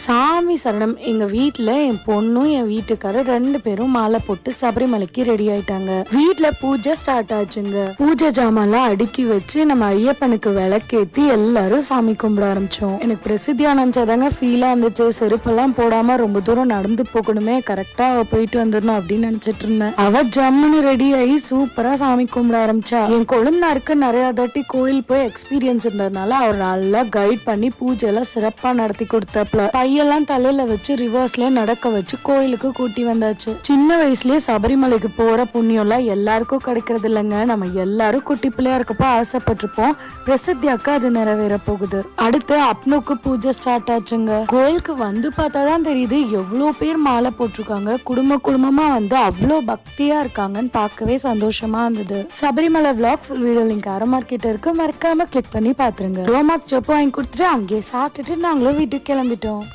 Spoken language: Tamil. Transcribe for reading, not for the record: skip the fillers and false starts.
சாமி சரணம். எங்க வீட்ல என் பொண்ணும் என் வீட்டுக்காரர் 2 பேரும் மாலை போட்டு சபரிமலைக்கு ரெடி ஆயிட்டாங்க. வீட்ல பூஜை ஸ்டார்ட் ஆச்சுங்க. பூஜை ஜாமான்லாம் அடுக்கி வச்சு நம்ம ஐயப்பனுக்கு விளக்கேத்தி எல்லாரும் சாமி கும்பிட ஆரம்பிச்சோம். எனக்கு பிரசித்தியா நினைச்சாதாங்க ஃபீலா இருந்துச்சு. செருப்பெல்லாம் போடாம ரொம்ப தூரம் நடந்து போகணுமே, கரெக்டா அவ போயிட்டு வந்துடணும் அப்படின்னு நினைச்சிட்டு இருந்தேன். அவ ஜம்முன்னு ரெடி ஆகி சூப்பரா சாமி கும்பிட ஆரம்பிச்சா. என் கொழுந்தாருக்கு நிறைய தாட்டி கோயில் போய் எக்ஸ்பீரியன்ஸ் இருந்ததுனால அவர் நல்லா கைட் பண்ணி பூஜை எல்லாம் சிறப்பா நடத்தி கொடுத்தாப்ல. பையெல்லாம் தலையில வச்சு ரிவர்ஸ்ல நடக்க வச்சு கோயிலுக்கு கூட்டி வந்தாச்சு. சின்ன வயசுலயே சபரிமலைக்கு போற புண்ணியம் எல்லாம் எல்லாருக்கும் கிடைக்கிறது இல்லைங்க. நம்ம எல்லாரும் குட்டி பிள்ளையா இருக்கப்போ ஆசைப்பட்டிருப்போம். பிரசித்தியாக்கு அது நிறைவேற போகுது. அடுத்து அப்னுக்கு பூஜை ஸ்டார்ட் ஆச்சுங்க. கோயிலுக்கு வந்து பார்த்தாதான் தெரியுது எவ்வளவு பேர் மாலை போட்டிருக்காங்க. குடும்பமா வந்து அவ்வளோ பக்தியா இருக்காங்கன்னு பார்க்கவே சந்தோஷமா இருந்தது. Sabarimala vlog full video link அரமார்க்கிட்ட இருக்கு, மறக்காம கிளிக் பண்ணி பாத்துருங்க. ரோமாக் செப்பு வாங்கி கொடுத்துட்டு அங்கேயே சாப்பிட்டுட்டு நாங்களும் வீட்டுக்கு கிளம்பிட்டோம்.